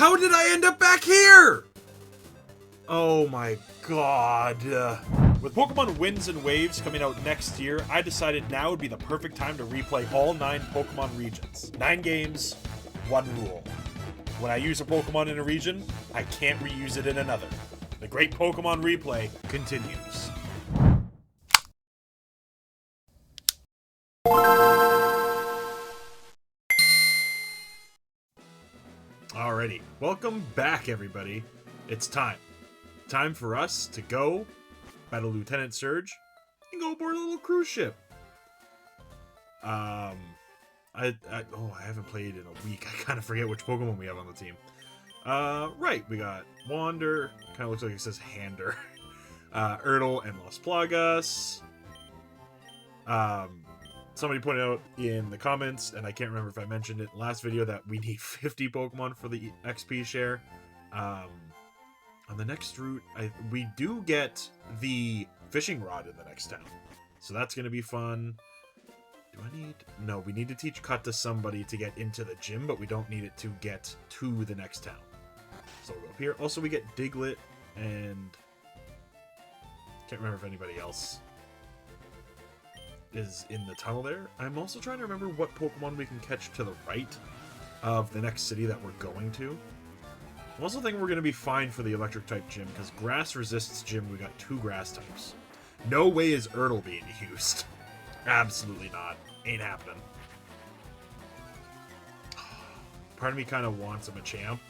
How did I end up back here? Oh my god. With Pokemon Winds and Waves coming out next year, I decided now would be the perfect time to replay all 9 Pokemon regions. 9 games, 1 rule. When I use a Pokemon in a region, I can't reuse it in another. The great Pokemon replay continues. Alrighty, welcome back everybody. It's time. Time for us to go battle Lieutenant Surge and go aboard a little cruise ship. I haven't played in a week. I kind of forget which Pokemon we have on the team. Right, we got Wander, kind of looks like it says Hander, Ertl, and Las Plagas. Somebody pointed out in the comments, and I can't remember if I mentioned it in the last video, that we need 50 Pokemon for the XP share. On the next route, we do get the fishing rod in the next town, so that's going to be fun. No, we need to teach Cut to somebody to get into the gym, but we don't need it to get to the next town. So we'll go up here. Also, we get Diglett, and can't remember if anybody else is in the tunnel there. I'm also trying to remember what Pokemon we can catch to the right of the next city that we're going to. I also think we're going to be fine for the electric type gym, because grass resists gym. We got 2 grass types. No way is Ertl being used. Absolutely not. Ain't happening. Part of me kind of wants him a champ,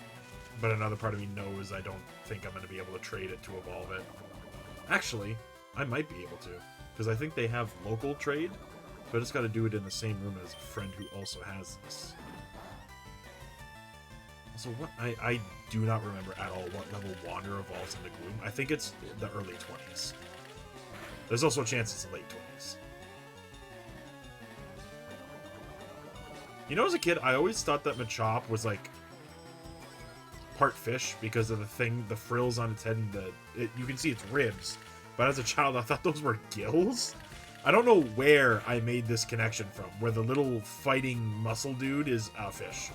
but another part of me knows I don't think I'm going to be able to trade it to evolve it. Actually, I might be able to, because I think they have local trade, so I just got to do it in the same room as a friend who also has this. Also, what I do not remember at all what level Wander evolves into Gloom. I think it's the early 20s. There's also a chance it's the late 20s. You know, as a kid, I always thought that Machop was like part fish because of the frills on its head, and you can see its ribs. But as a child, I thought those were gills. I don't know where I made this connection from, where the little fighting muscle dude is a fish.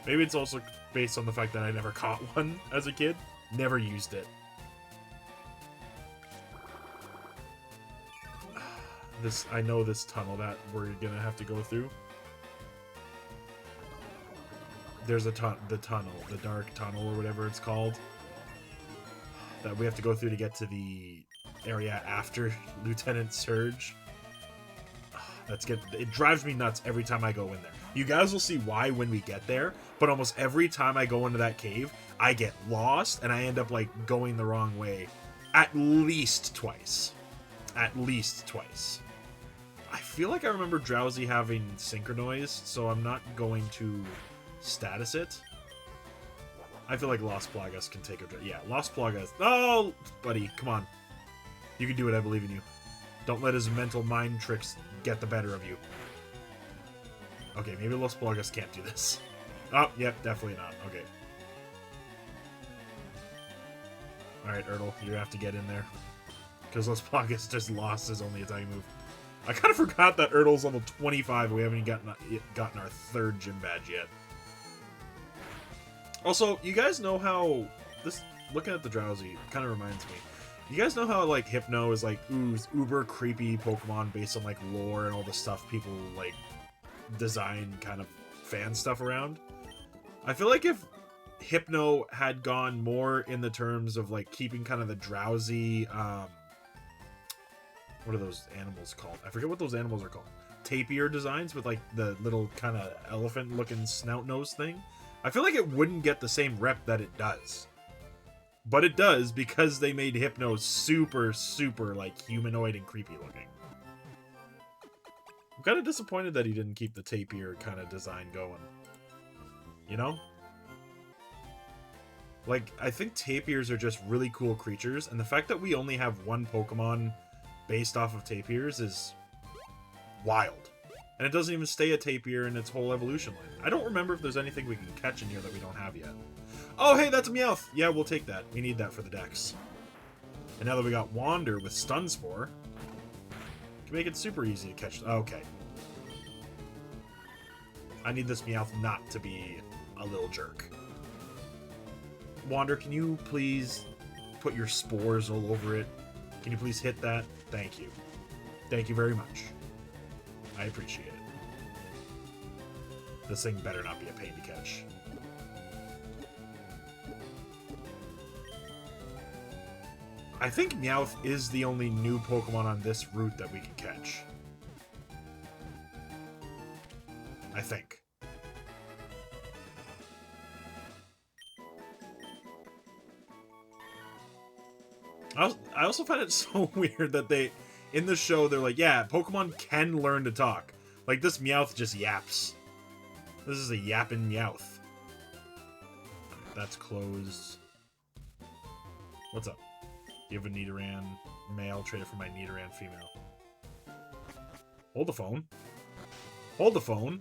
Maybe it's also based on the fact that I never caught one as a kid. Never used it. I know this tunnel that we're gonna have to go through. There's the tunnel, the dark tunnel or whatever it's called, that we have to go through to get to the area after Lieutenant Surge. It drives me nuts every time I go in there. You guys will see why when we get there, but almost every time I go into that cave, I get lost and I end up like going the wrong way at least twice. At least twice. I feel like I remember Drowsy having Synchronoise, so I'm not going to status it. I feel like Las Plagas can take a... Yeah, Las Plagas. Oh, buddy, come on. You can do it, I believe in you. Don't let his mental mind tricks get the better of you. Okay, maybe Las Plagas can't do this. Oh, yep, definitely not. Okay. Alright, Ertl, you have to get in there. Because Las Plagas just lost his only attacking move. I kind of forgot that Ertl's level 25 and we haven't even gotten our 3rd gym badge yet. Also, you guys know how... Looking at the Drowsy kind of reminds me. You guys know how, like, Hypno is, like, uber creepy Pokemon based on, like, lore and all the stuff people, like, design kind of fan stuff around? I feel like if Hypno had gone more in the terms of, like, keeping kind of the Drowsy, what are those animals called? I forget what those animals are called. Tapir designs with, like, the little kind of elephant-looking snout nose thing. I feel like it wouldn't get the same rep that it does. But it does because they made Hypno super, super, like, humanoid and creepy looking. I'm kind of disappointed that he didn't keep the Tapir kind of design going. You know? Like, I think Tapirs are just really cool creatures, and the fact that we only have one Pokemon based off of Tapirs is wild. And it doesn't even stay a Tapir in its whole evolution line. I don't remember if there's anything we can catch in here that we don't have yet. Oh, hey, that's a Meowth! Yeah, we'll take that. We need that for the dex. And now that we got Wander with Stun Spore, we can make it super easy to catch. Okay. I need this Meowth not to be a little jerk. Wander, can you please put your spores all over it? Can you please hit that? Thank you. Thank you very much. I appreciate it. This thing better not be a pain to catch. I think Meowth is the only new Pokemon on this route that we can catch. I think. I also find it so weird that they, in the show, they're like, yeah, Pokemon can learn to talk. Like, this Meowth just yaps. This is a yapping Meowth. That's closed. What's up? You have a Nidoran male traded for my Nidoran female. Hold the phone. Hold the phone.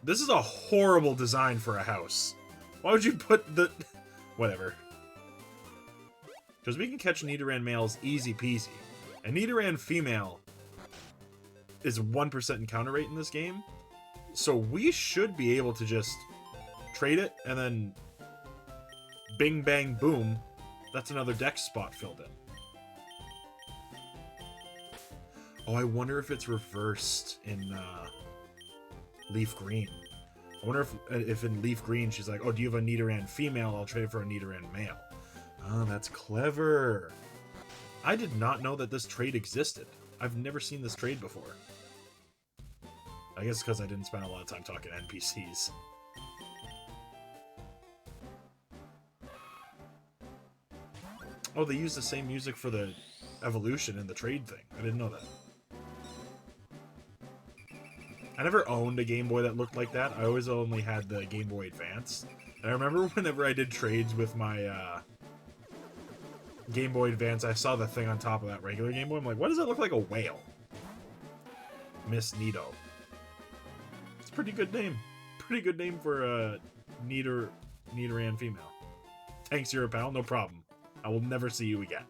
This is a horrible design for a house. Why would you put the... Whatever. Because we can catch Nidoran males easy peasy. And Nidoran female is 1% encounter rate in this game. So we should be able to just trade it and then bing bang boom. That's another dex spot filled in. Oh, I wonder if it's reversed in Leaf Green. I wonder if in Leaf Green she's like, oh, do you have a Nidoran female? I'll trade it for a Nidoran male. Oh, that's clever. I did not know that this trade existed. I've never seen this trade before. I guess because I didn't spend a lot of time talking to NPCs. Oh, they use the same music for the evolution and the trade thing. I didn't know that. I never owned a Game Boy that looked like that. I always only had the Game Boy Advance. And I remember whenever I did trades with my Game Boy Advance, I saw the thing on top of that regular Game Boy. I'm like, why does it look like a whale? Miss Nido. It's a pretty good name. Pretty good name for a Nidoran female. Thanks, you're a pal. No problem. I will never see you again.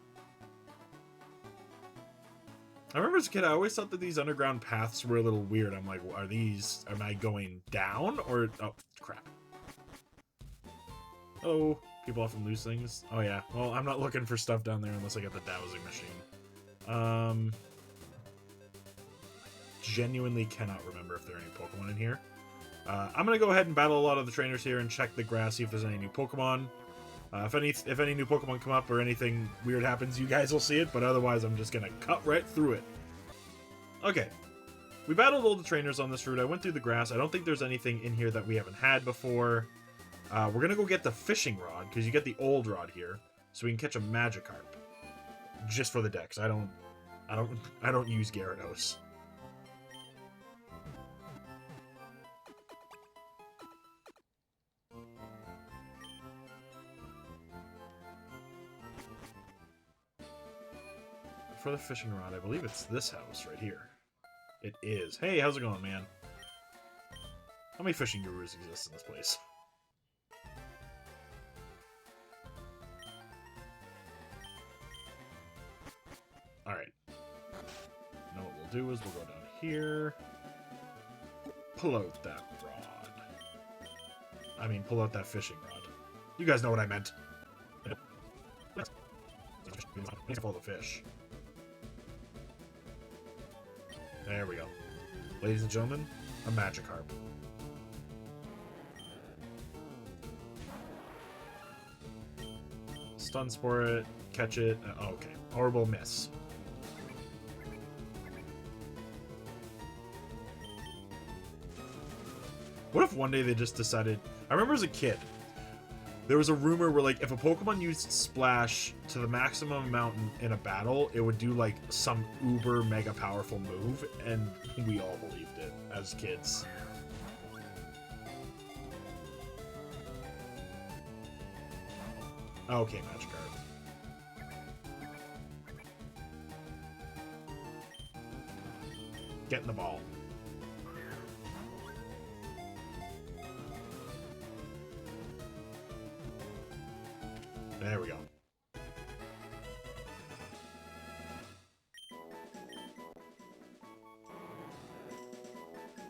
I remember as a kid, I always thought that these underground paths were a little weird. I'm like, am I going down or, oh, crap. Oh, people often lose things. Oh yeah, well, I'm not looking for stuff down there unless I get the dowsing machine. Genuinely cannot remember if there are any Pokemon in here. I'm gonna go ahead and battle a lot of the trainers here and check the grass, see if there's any new Pokemon. If any new Pokemon come up or anything weird happens, you guys will see it, but otherwise I'm just gonna cut right through it. Okay. We battled all the trainers on this route. I went through the grass. I don't think there's anything in here that we haven't had before. We're gonna go get the fishing rod, because you get the old rod here, so we can catch a Magikarp. Just for the dex. I don't use Gyarados. For the fishing rod, I believe it's this house right here. It is. Hey, how's it going, man? How many fishing gurus exist in this place? Alright. Now what we'll do is we'll go down here. Pull out that rod. I mean, pull out that fishing rod. You guys know what I meant. Pull the fish. There we go. Ladies and gentlemen, a Magikarp. Stun Spore it, catch it. Oh, okay. Horrible miss. What if one day they just decided... I remember as a kid, there was a rumor where, like, if a Pokemon used Splash to the maximum amount in a battle, it would do, like, some uber mega powerful move, and we all believed it as kids. Okay, Magikarp. Get in the ball. There we go.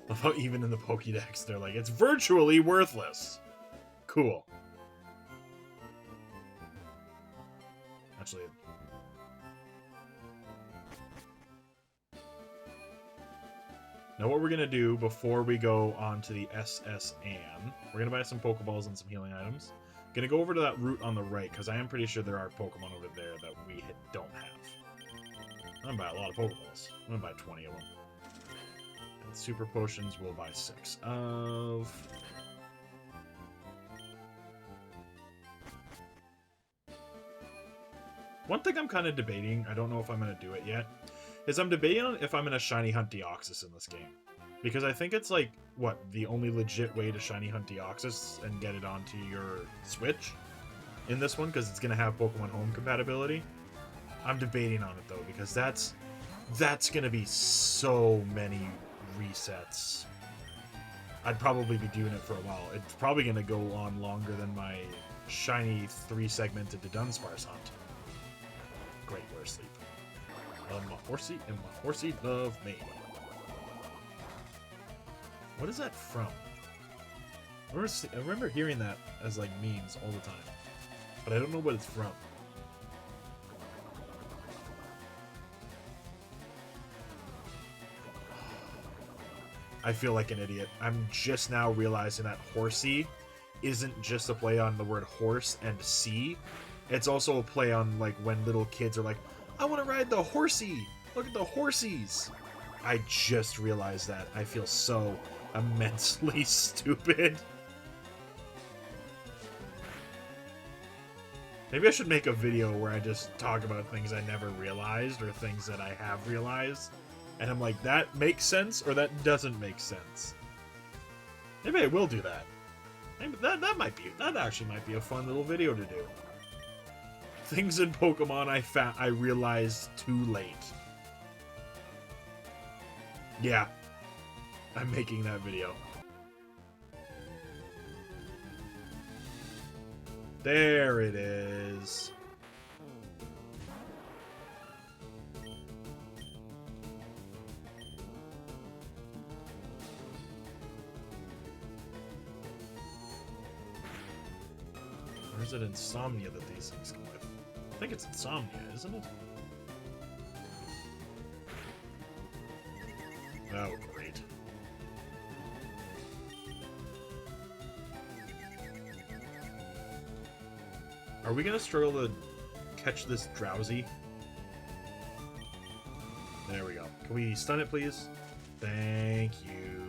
The love how even in the Pokédex, they're like, it's virtually worthless. Cool. Actually... Now what we're going to do before we go on to the SS Anne, we're going to buy some Pokeballs and some healing items. Going to go over to that route on the right, because I am pretty sure there are Pokemon over there that we don't have. I'm going to buy a lot of Pokeballs. I'm going to buy 20 of them. And Super Potions, we'll buy 6 of... One thing I'm kind of debating, I don't know if I'm going to do it yet, is I'm debating on if I'm going to shiny hunt Deoxys in this game. Because I think it's like, what, the only legit way to shiny hunt Deoxys and get it onto your Switch in this one, because it's going to have Pokemon Home compatibility. I'm debating on it though, because that's going to be so many resets. I'd probably be doing it for a while. It's probably going to go on longer than my shiny 3-segmented to Dunsparce hunt. Great, we're asleep. My horsey love me. What is that from? I remember hearing that as like memes all the time, but I don't know what it's from. I feel like an idiot. I'm just now realizing that horsey isn't just a play on the word horse and sea. It's also a play on like when little kids are like, I want to ride the horsey. Look at the horsies. I just realized that. I feel so immensely stupid. Maybe I should make a video where I just talk about things I never realized or things that I have realized. And I'm like, that makes sense or that doesn't make sense. Maybe I will do that. Maybe that actually might be a fun little video to do. Things in Pokemon I realized too late. Yeah. I'm making that video. There it is. Or is it insomnia that these things come with? I think it's insomnia, isn't it? Oh, great. Are we gonna struggle to catch this Drowsy? There we go. Can we stun it, please? Thank you.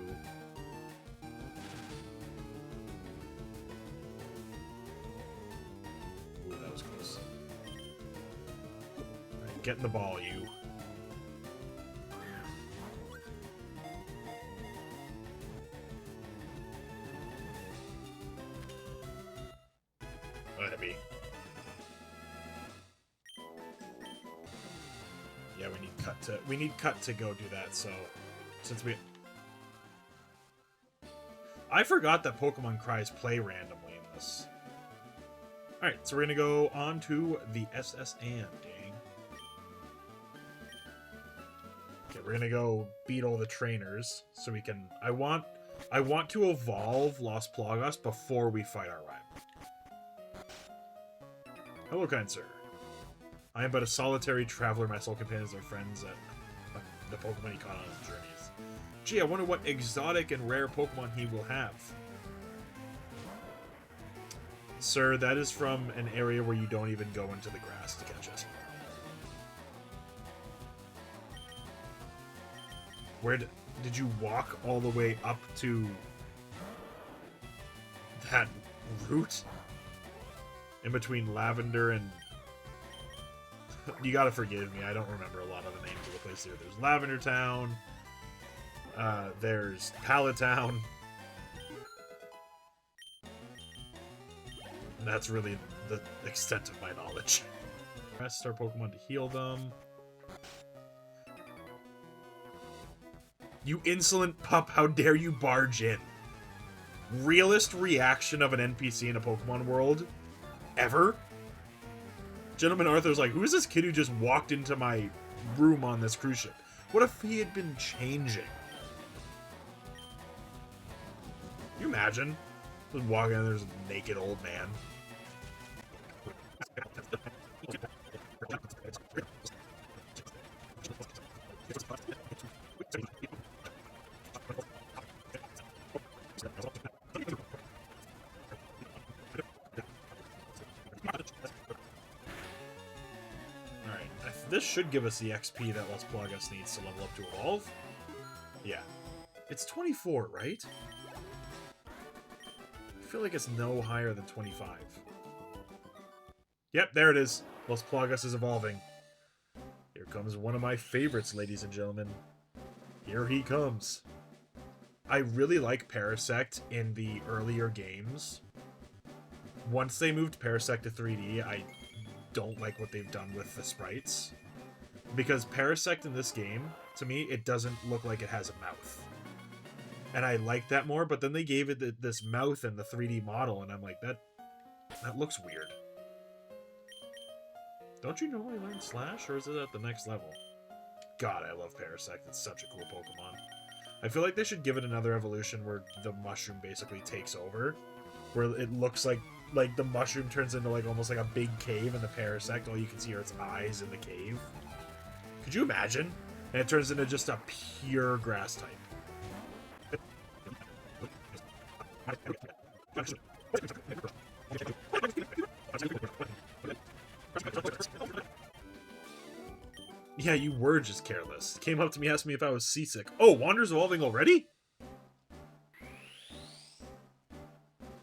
Ooh, that was close. Alright, get in the ball, you. Let it be. Yeah, we need cut to go do that, so since I forgot that Pokemon Cries play randomly in this. Alright, so we're gonna go on to the SS Anne, dang. Okay, we're gonna go beat all the trainers so we can I want to evolve Los Plagos before we fight our rival. Hello, kind sir. I am but a solitary traveler. My sole companions are friends at the Pokemon he caught on his journeys. Gee, I wonder what exotic and rare Pokemon he will have. Sir, that is from an area where you don't even go into the grass to catch it. Where did you walk all the way up to that route? In between Lavender and... You gotta forgive me, I don't remember a lot of the names of the place here. There's Lavender Town, there's Pallet Town. And that's really the extent of my knowledge. Rest our Pokemon to heal them. You insolent pup, how dare you barge in? Realest reaction of an NPC in a Pokemon world ever? Gentleman Arthur's like, who is this kid who just walked into my room on this cruise ship? What if he had been changing? you imagine? Just walking in, there's a naked old man. Alright, this should give us the XP that Las Plagas needs to level up to evolve. Yeah. It's 24, right? I feel like it's no higher than 25. Yep, there it is. Las Plagas is evolving. Here comes one of my favorites, ladies and gentlemen. Here he comes. I really like Parasect in the earlier games. Once they moved Parasect to 3D, I don't like what they've done with the sprites. Because Parasect in this game, to me, it doesn't look like it has a mouth. And I like that more, but then they gave it this mouth in the 3D model, and I'm like, that looks weird. Don't you normally learn Slash, or is it at the next level? God, I love Parasect. It's such a cool Pokemon. I feel like they should give it another evolution where the mushroom basically takes over. Where it looks like the mushroom turns into like almost like a big cave, and the Parasect, all you can see are its eyes in the cave. Could you imagine? And it turns into just a pure grass type. Yeah, you were just careless. Came up to me, asked me if I was seasick. Oh, Wander's evolving already?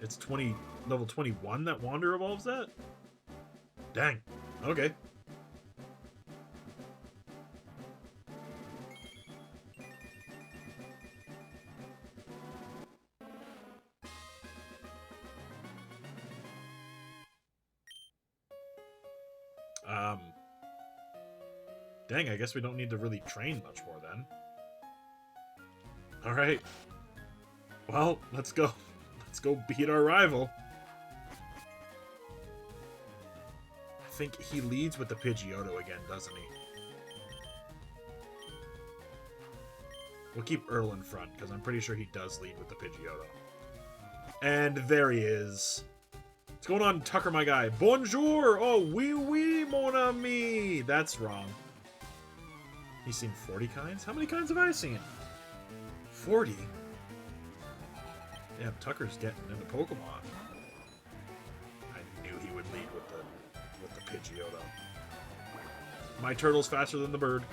It's level 21 that Wander evolves at? Dang. Okay. Dang, I guess we don't need to really train much more then. Alright. Well, let's go. Let's go beat our rival. I think he leads with the Pidgeotto again, doesn't he? We'll keep Earl in front, because I'm pretty sure he does lead with the Pidgeotto. And there he is. What's going on, Tucker, my guy? Bonjour! Oh, oui, mon ami! That's wrong. He's seen 40 kinds? How many kinds have I seen? 40? Damn, Tucker's getting into Pokemon. I knew he would lead with the Pidgeotto. My turtle's faster than the bird.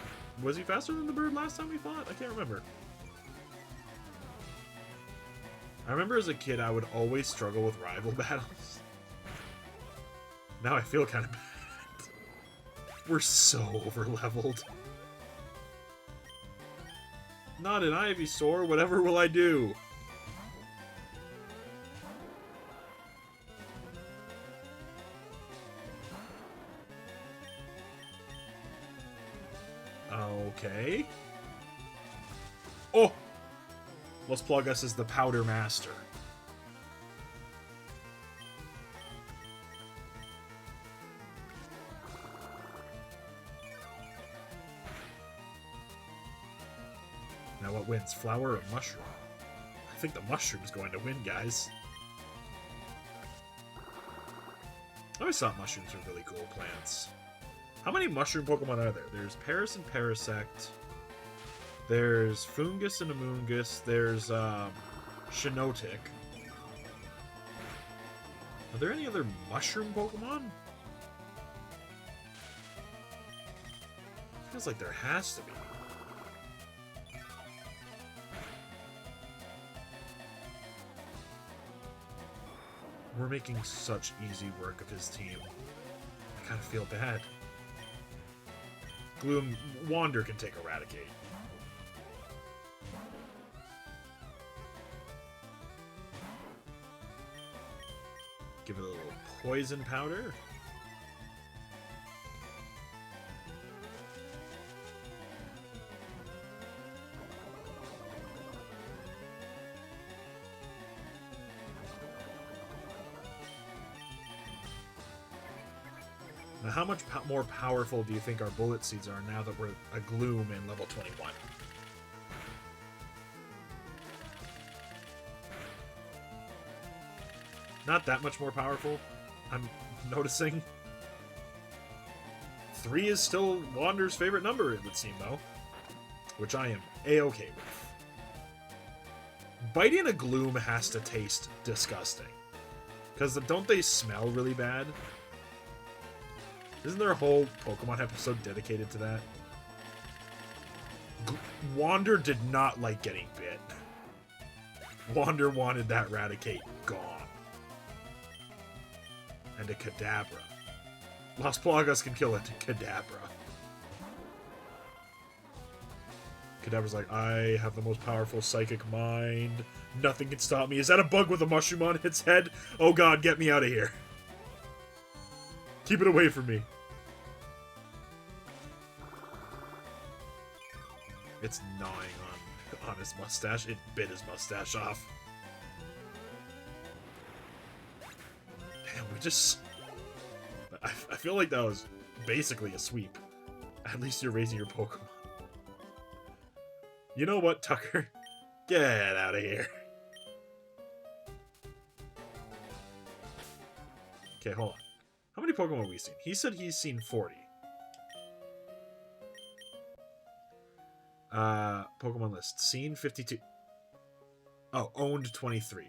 Was he faster than the bird last time we fought? I can't remember. I remember as a kid I would always struggle with rival battles. Now I feel kind of bad. We're so over-leveled. Not an Ivysaur, whatever will I do? Okay. Oh! Las Plagas is the Powder Master. Now what wins, flower or mushroom? I think the mushroom's going to win, guys. I always thought mushrooms were really cool plants. How many mushroom Pokemon are there? There's Paras and Parasect. There's Foongus and Amoonguss. There's Shiinotic. Are there any other mushroom Pokemon? Feels like there has to be. We're making such easy work of his team. I kind of feel bad. Gloom, Wander can take Eradicate. Give it a little poison powder. Now, how much more powerful do you think our bullet seeds are now that we're a Gloom in level 21? Not that much more powerful, I'm noticing. 3 is still Wander's favorite number, it would seem, though. Which I am A-okay with. Biting a Gloom has to taste disgusting. Because don't they smell really bad? Isn't there a whole Pokemon episode dedicated to that? Wander did not like getting bit. Wander wanted that Raticate gone. And a Kadabra. Las Plagas can kill a Kadabra. Kadabra's like, I have the most powerful psychic mind. Nothing can stop me. Is that a bug with a mushroom on its head? Oh god, get me out of here. Keep it away from me. It's gnawing on his mustache. It bit his mustache off. Damn, we just... I feel like that was basically a sweep. At least you're raising your Pokemon. You know what, Tucker? Get out of here. Okay, hold on. How many Pokemon have we seen? He said he's seen 40. Pokemon list. Seen 52. Oh, owned 23.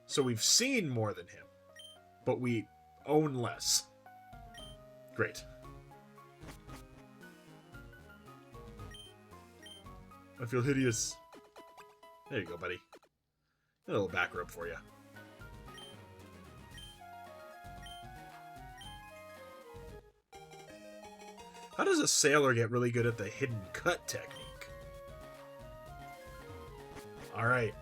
So we've seen more than him. But we own less. Great. I feel hideous. There you go, buddy. A little back rub for you. How does a sailor get really good at the hidden cut technique? Alright.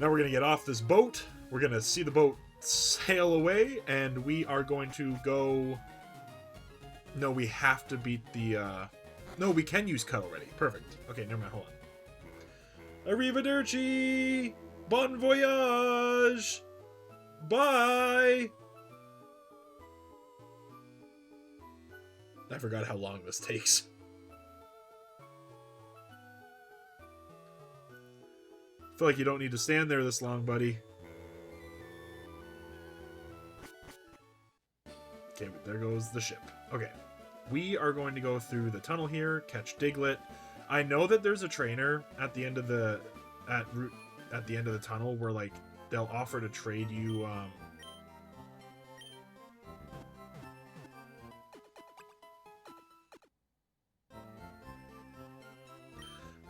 Now we're going to get off this boat. We're going to see the boat sail away, and we are going to go... No, we have to beat the... No, we can use cut already. Perfect. Okay, never mind. Hold on. Arrivederci! Bon voyage! Bye! I forgot how long this takes. I feel like you don't need to stand there this long, buddy. Okay, but there goes the ship. Okay. We are going to go through the tunnel here, catch Diglett. I know that there's a trainer at the end of the at the end of the tunnel where like they'll offer to trade you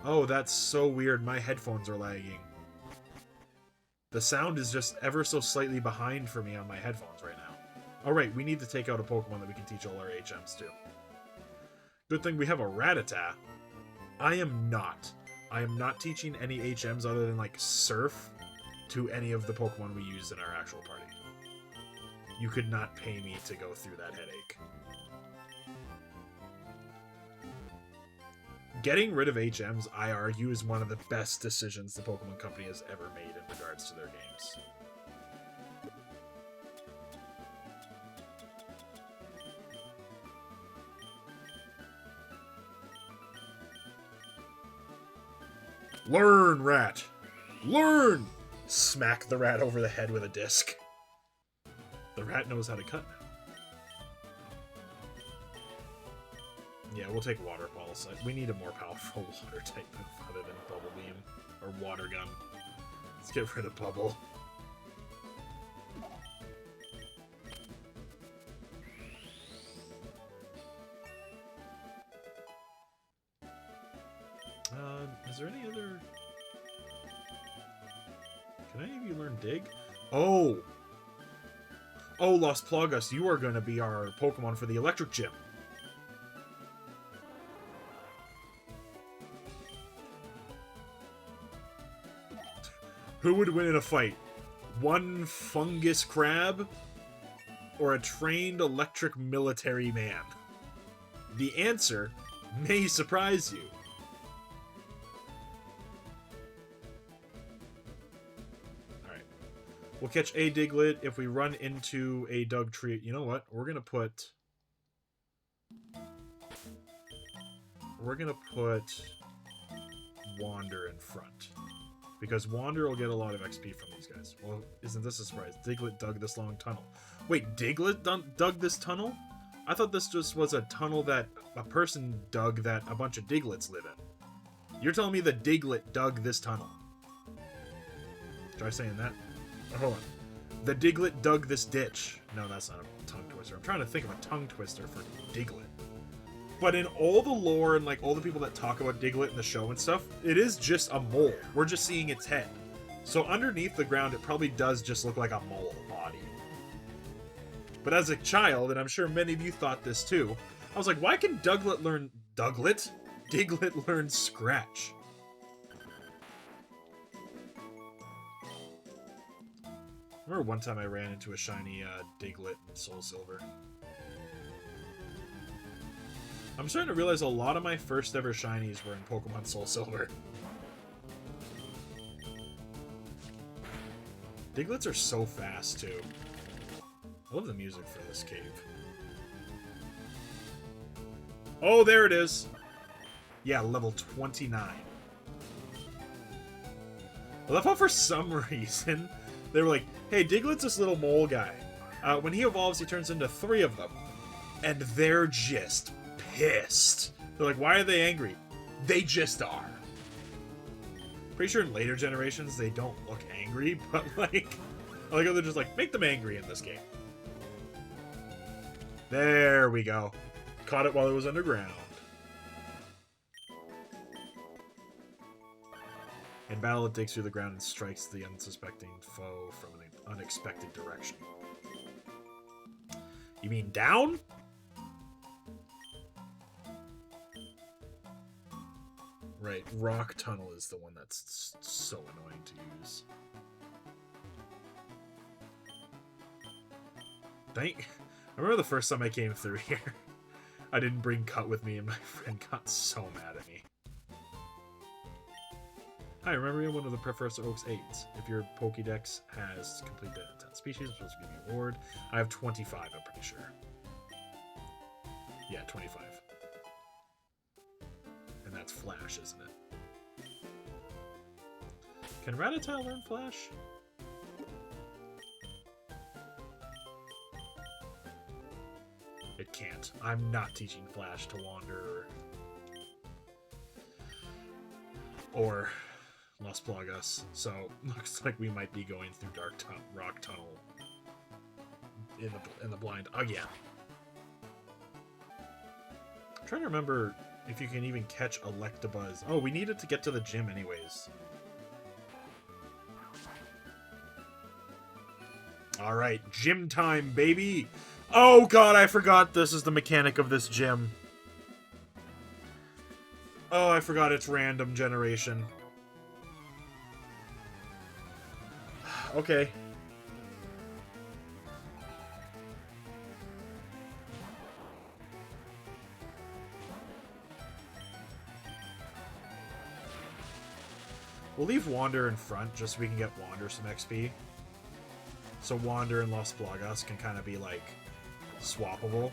Oh, that's so weird. My headphones are lagging. The sound is just ever so slightly behind for me on my headphones right now. Alright, we need to take out a Pokemon that we can teach all our HMs to. Good thing we have a Rattata. I am not teaching any HMs other than, like, Surf to any of the Pokemon we use in our actual party. You could not pay me to go through that headache. Getting rid of HMs, I argue, is one of the best decisions the Pokemon Company has ever made in regards to their games. Learn, rat! Learn! Smack the rat over the head with a disc. The rat knows how to cut now. Yeah, we'll take Water Pulse. We need a more powerful water type other than Bubble Beam. Or Water Gun. Let's get rid of Bubble. Is there any other... Can any of you learn Dig? Oh! Oh, Las Plagas, you are going to be our Pokemon for the Electric Gym. Who would win in a fight? One fungus crab? Or a trained electric military man? The answer may surprise you. Alright. We'll catch a Diglett if we run into a Dugtree. You know what? We're gonna put Wander in front. because Wander will get a lot of XP from these guys. Well, isn't this a surprise? Diglett dug this long tunnel. Wait, Diglett dug this tunnel? I thought this just was a tunnel that a person dug that a bunch of Digletts live in. You're telling me the Diglett dug this tunnel? Try saying that. Oh, hold on. The Diglett dug this ditch. No, that's not a tongue twister. I'm trying to think of a tongue twister for Diglett. But in all the lore and like all the people that talk about Diglett in the show and stuff, it is just a mole. We're just seeing its head. So underneath the ground, it probably does just look like a mole body. But as a child, and I'm sure many of you thought this too, I was like, why can Diglett learn Scratch? I remember one time I ran into a shiny Diglett in Soul Silver. I'm starting to realize a lot of my first ever shinies were in Pokemon Soul Silver. Digletts are so fast, too. I love the music for this cave. Oh, there it is! Yeah, level 29. I love how for some reason, they were like, hey, Diglett's this little mole guy. When he evolves, he turns into 3 of them. And they're just pissed. They're like, why are they angry? They just are. Pretty sure in later generations they don't look angry, but like how they're just like, make them angry in this game. There we go. Caught it while it was underground. In battle, it digs through the ground and strikes the unsuspecting foe from an unexpected direction. You mean down? Right, Rock Tunnel is the one that's so annoying to use. I remember the first time I came through here. I didn't bring Cut with me and my friend got so mad at me. Hi, remember you're one of the Professor Oak's aides. If your Pokédex has completed 10 species, I'm supposed to give you an award. I have 25, I'm pretty sure. Yeah, 25. And that's Flash, isn't it? Can Rattata learn Flash? It can't. I'm not teaching Flash to Wander or Las Plagas, so looks like we might be going through Rock Tunnel in the blind again. I'm trying to remember if you can even catch Electabuzz. Oh, we needed to get to the gym anyways. Alright, gym time, baby! Oh god, I forgot this is the mechanic of this gym. Oh, I forgot it's random generation. Okay. We'll leave Wander in front just so we can get Wander some XP. So Wander and Las Plagas can kind of be like swappable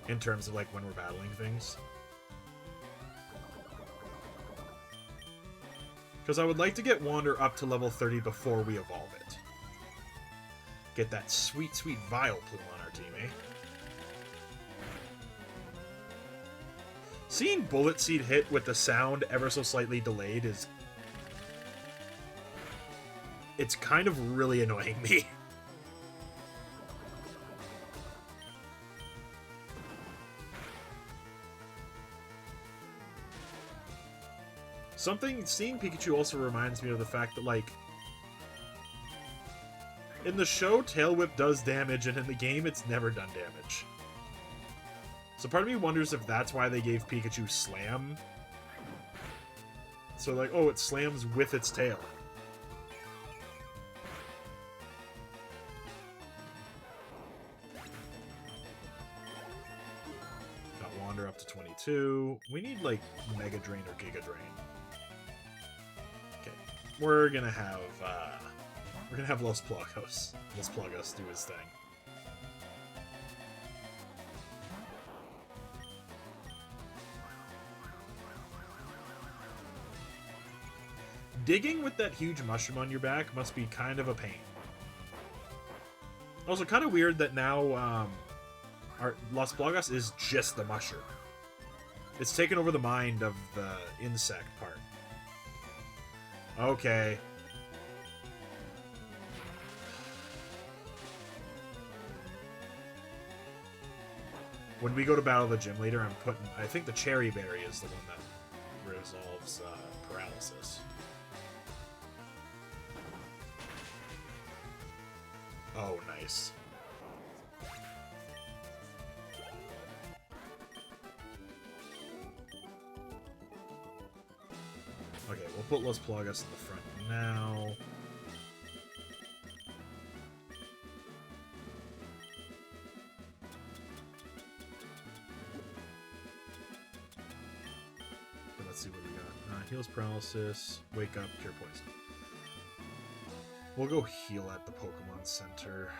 in terms of like when we're battling things. Because I would like to get Wander up to level 30 before we evolve it. Get that sweet, sweet Vileplume on our team, eh? Seeing Bullet Seed hit with the sound ever so slightly delayed is... it's kind of really annoying me. Seeing Pikachu also reminds me of the fact that, like, in the show, Tail Whip does damage, and in the game, it's never done damage. So part of me wonders if that's why they gave Pikachu Slam. So, like, oh, it slams with its tail. Got Wander up to 22. We need, like, Mega Drain or Giga Drain. We're gonna have Los Plagas do his thing. Digging with that huge mushroom on your back must be kind of a pain. Also, kind of weird that now our Las Plagas is just the mushroom. It's taken over the mind of the insect part. Okay. When we go to battle the gym leader, I'm putting... I think the cherry berry is the one that resolves paralysis. Oh, nice. Okay, we'll put Las Plagas in the front now. Let's see what we got. Heals paralysis, wake up, cure poison. We'll go heal at the Pokemon Center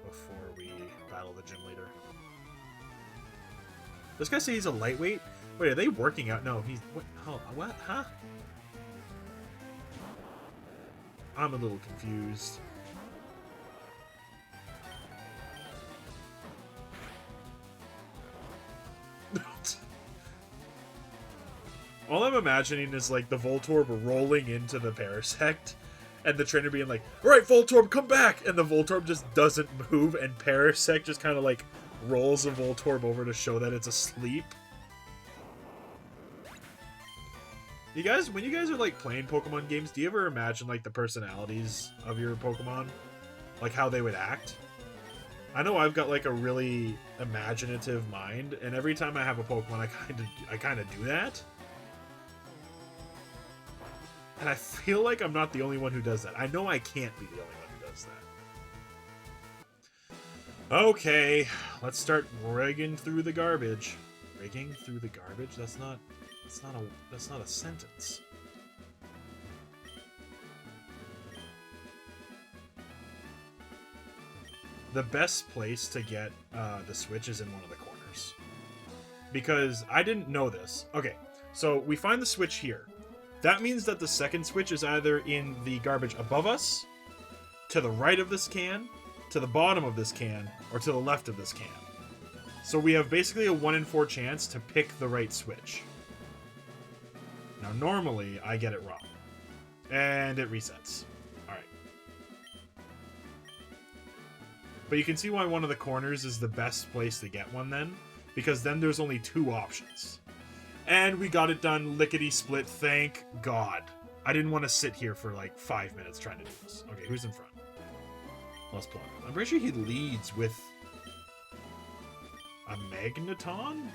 before we battle the gym leader. This guy says he's a lightweight? Wait, are they working out? No, he's... What? Oh, what? Huh? I'm a little confused. All I'm imagining is, like, the Voltorb rolling into the Parasect, and the trainer being like, "Alright, Voltorb, come back!" And the Voltorb just doesn't move, and Parasect just kind of, like, rolls the Voltorb over to show that it's asleep. You guys, when you guys are, like, playing Pokemon games, do you ever imagine, like, the personalities of your Pokemon? Like, how they would act? I know I've got, like, a really imaginative mind, and every time I have a Pokemon, I kind of do that. And I feel like I'm not the only one who does that. I know I can't be the only one who does that. Okay, let's start rigging through the garbage. Rigging through the garbage? That's not a sentence. The best place to get the switch is in one of the corners. Because I didn't know this. Okay, so we find the switch here. That means that the second switch is either in the garbage above us, to the right of this can, to the bottom of this can, or to the left of this can. So we have basically a 1 in 4 chance to pick the right switch. Now normally, I get it wrong. And it resets. Alright. But you can see why one of the corners is the best place to get one then, because then there's only 2 options. And we got it done lickety-split, thank God. I didn't want to sit here for like 5 minutes trying to do this. Okay, who's in front? Let's plug. I'm pretty sure he leads with a Magneton?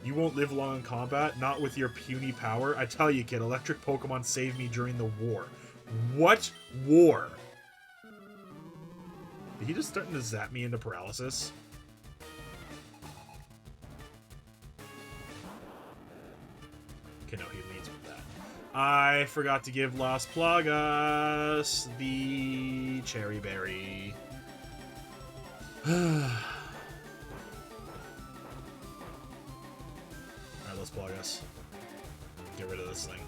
You won't live long in combat, not with your puny power. I tell you, kid, electric Pokemon saved me during the war. What war? Did he just start to zap me into paralysis? Okay, no, he leads with that. I forgot to give Las Plagas the Cherry Berry. Alright, Las Plagas. Get rid of this thing.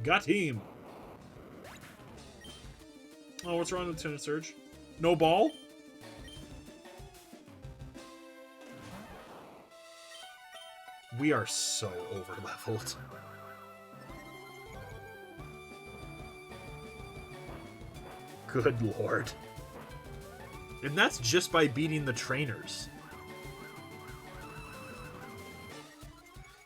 Got him! Oh, what's wrong with Lieutenant Surge? No ball? We are so over-leveled. Good lord. And that's just by beating the trainers.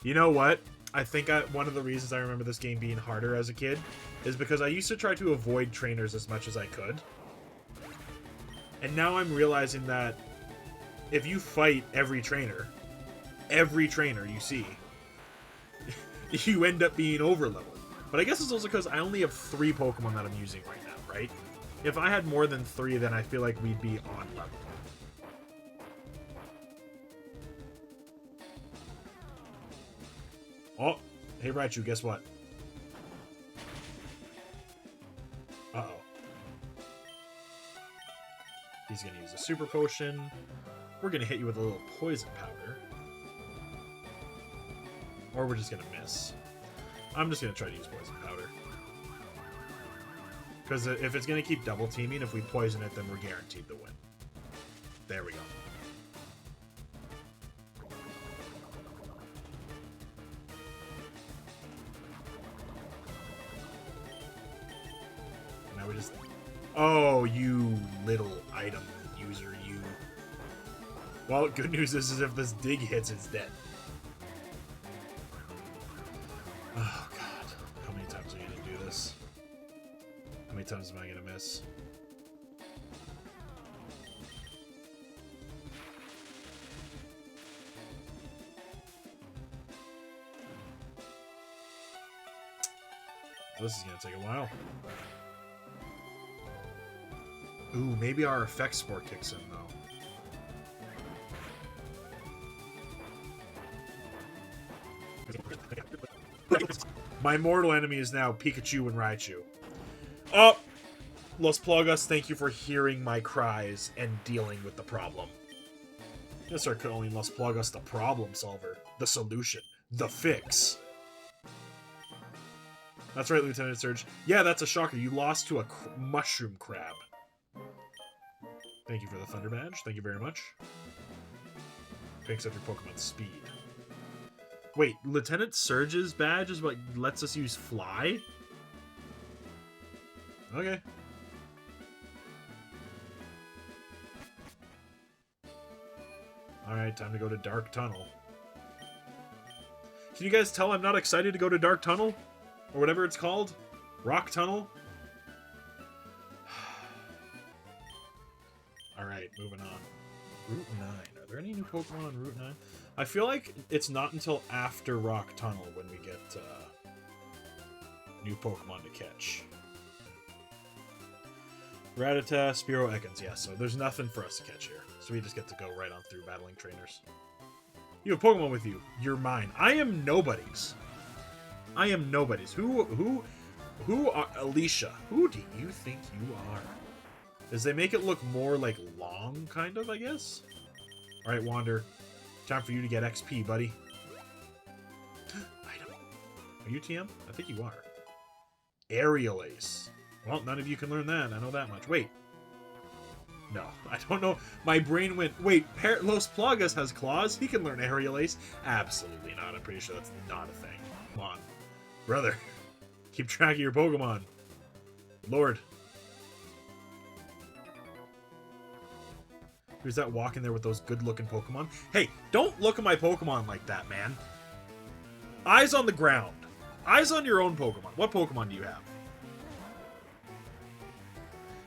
You know what? I think one of the reasons I remember this game being harder as a kid is because I used to try to avoid trainers as much as I could. And now I'm realizing that if you fight every trainer you see, you end up being over-leveled. But I guess it's also because I only have 3 Pokemon that I'm using right now, right? If I had more than 3, then I feel like we'd be on level. Oh, hey Raichu, guess what? Uh-oh. He's gonna use a Super Potion. We're gonna hit you with a little Poison Powder. Or we're just going to miss. I'm just going to try to use Poison Powder. Because if it's going to keep double teaming, if we poison it, then we're guaranteed the win. There we go. Now we just... Oh, you little item user, you. Well, good news is if this dig hits, it's dead. Oh, God. How many times are you going to do this? How many times am I going to miss? This is going to take a while. Ooh, maybe our effect spore kicks in, though. My mortal enemy is now Pikachu and Raichu. Oh! Los Plagas, thank you for hearing my cries and dealing with the problem. I'm gonna start calling Los Plagas the problem solver, the solution, the fix. That's right, Lieutenant Surge. Yeah, that's a shocker. You lost to a mushroom crab. Thank you for the Thunder Badge. Thank you very much. Picks up your Pokemon's speed. Wait, Lieutenant Surge's badge is what lets us use Fly? Okay. Alright, time to go to Dark Tunnel. Can you guys tell I'm not excited to go to Dark Tunnel? Or whatever it's called? Rock Tunnel? Alright, moving on. Route 9. Are there any new Pokemon on Route 9? I feel like it's not until after Rock Tunnel when we get new Pokemon to catch. Rattata, Spearow, Ekans. Yeah, so there's nothing for us to catch here. So we just get to go right on through battling trainers. You have Pokemon with you. You're mine. I am nobody's. I am nobody's. Who are... Alicia, who do you think you are? As they make it look more like long, kind of, I guess? Alright, Wander. Time for you to get XP, buddy. Item. Are you TM? I think you are. Aerial Ace. Well, none of you can learn that. I know that much. Wait. No, I don't know. My brain went, wait, Los Plagas has claws? He can learn Aerial Ace? Absolutely not. I'm pretty sure that's not a thing. Come on. Brother. Keep track of your Pokemon. Lord. Who's that walking there with those good-looking Pokemon? Hey, don't look at my Pokemon like that, man. Eyes on the ground. Eyes on your own Pokemon. What Pokemon do you have?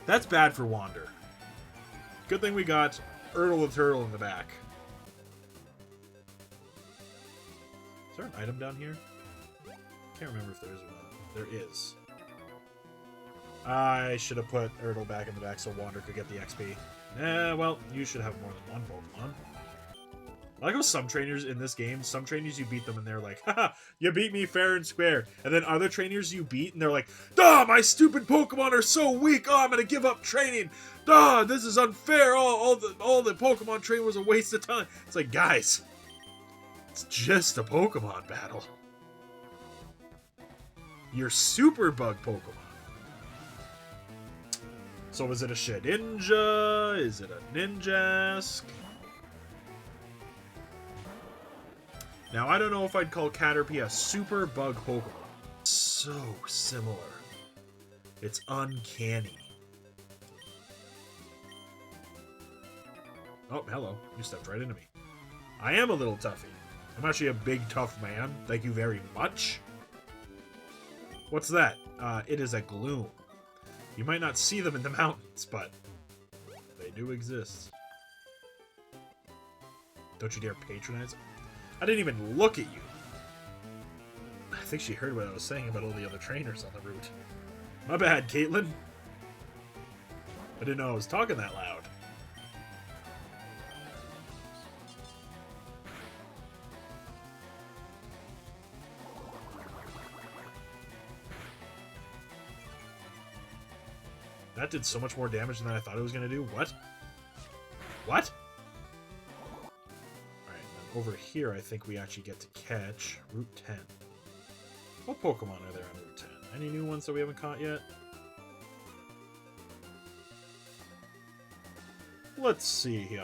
That's bad for Wander. Good thing we got Erdle the Turtle in the back. Is there an item down here? Can't remember if there is or not. There is. I should have put Erdle back in the back so Wander could get the XP. Well, you should have more than one Pokemon. I like how some trainers in this game, some trainers you beat them and they're like, haha, you beat me fair and square. And then other trainers you beat and they're like, ah, my stupid Pokemon are so weak. Oh, I'm going to give up training. Ah, this is unfair. All the Pokemon training was a waste of time. It's like, guys, it's just a Pokemon battle. Your Super Bug Pokemon. So is it a Shedinja? Is it a Ninjask? Now, I don't know if I'd call Caterpie a super bug Pokemon. So similar. It's uncanny. Oh, hello. You stepped right into me. I am a little toughy. I'm actually a big, tough man. Thank you very much. What's that? It is a Gloom. You might not see them in the mountains, but they do exist. Don't you dare patronize. I didn't even look at you. I think she heard what I was saying about all the other trainers on the route. My bad, Caitlin. I didn't know I was talking that loud. That did so much more damage than I thought it was going to do. What? What? Alright, over here, I think we actually get to catch Route 10. What Pokemon are there on Route 10? Any new ones that we haven't caught yet? Let's see here.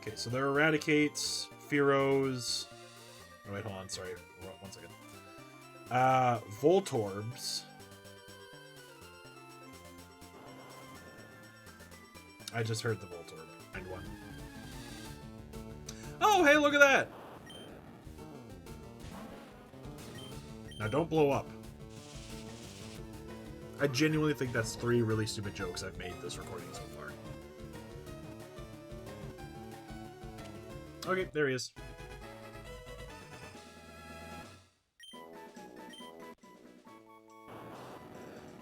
Okay, so there are Eradicates, Fearos... Oh, wait, hold on, sorry. 1 second. Voltorbs. I just heard the Voltorb. And one. Oh, hey, look at that! Now, don't blow up. I genuinely think that's 3 really stupid jokes I've made this recording so far. Okay, there he is.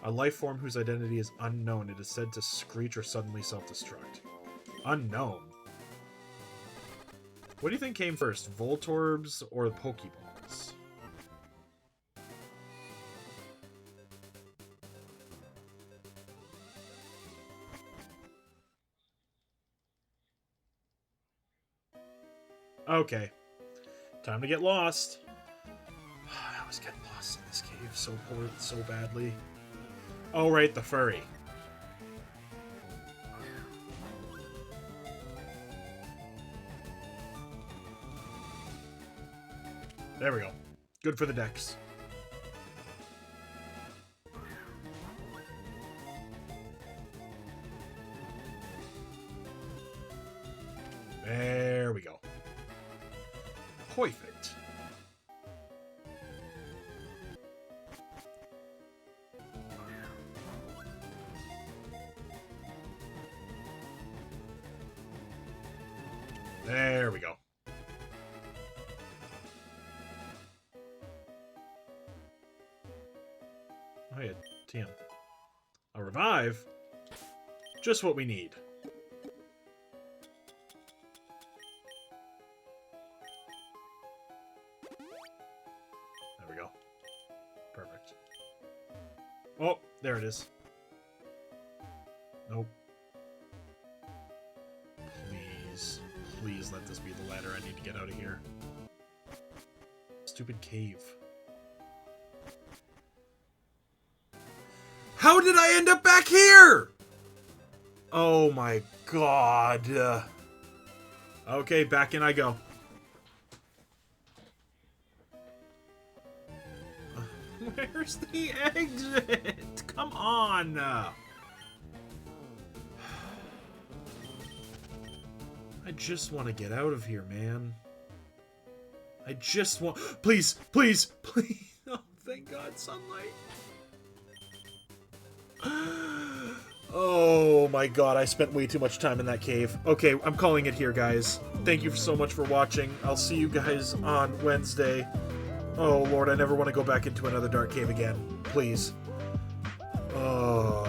A life form whose identity is unknown. It is said to screech or suddenly self-destruct. Unknown? What do you think came first, Voltorbs or the Pokeballs? Okay. Time to get lost. I always get lost in this cave so badly. Oh, right, the furry. There we go. Good for the decks. There we go. Perfect. There we go. Oh, yeah, TM. A revive? Just what we need. There we go. Perfect. Oh, there it is. Nope. Please. Please let this be the ladder. I need to get out of here. Stupid cave. How did I end up back here? Oh my god. Okay, back in I go. Where's the exit? Come on. I just want to get out of here, man. I just want... Please, please, please. Oh, thank God, sunlight. Oh my god, I spent way too much time in that cave. Okay, I'm calling it here, guys. Thank you so much for watching. I'll see you guys on Wednesday. Oh, Lord, I never want to go back into another dark cave again. Please. Oh...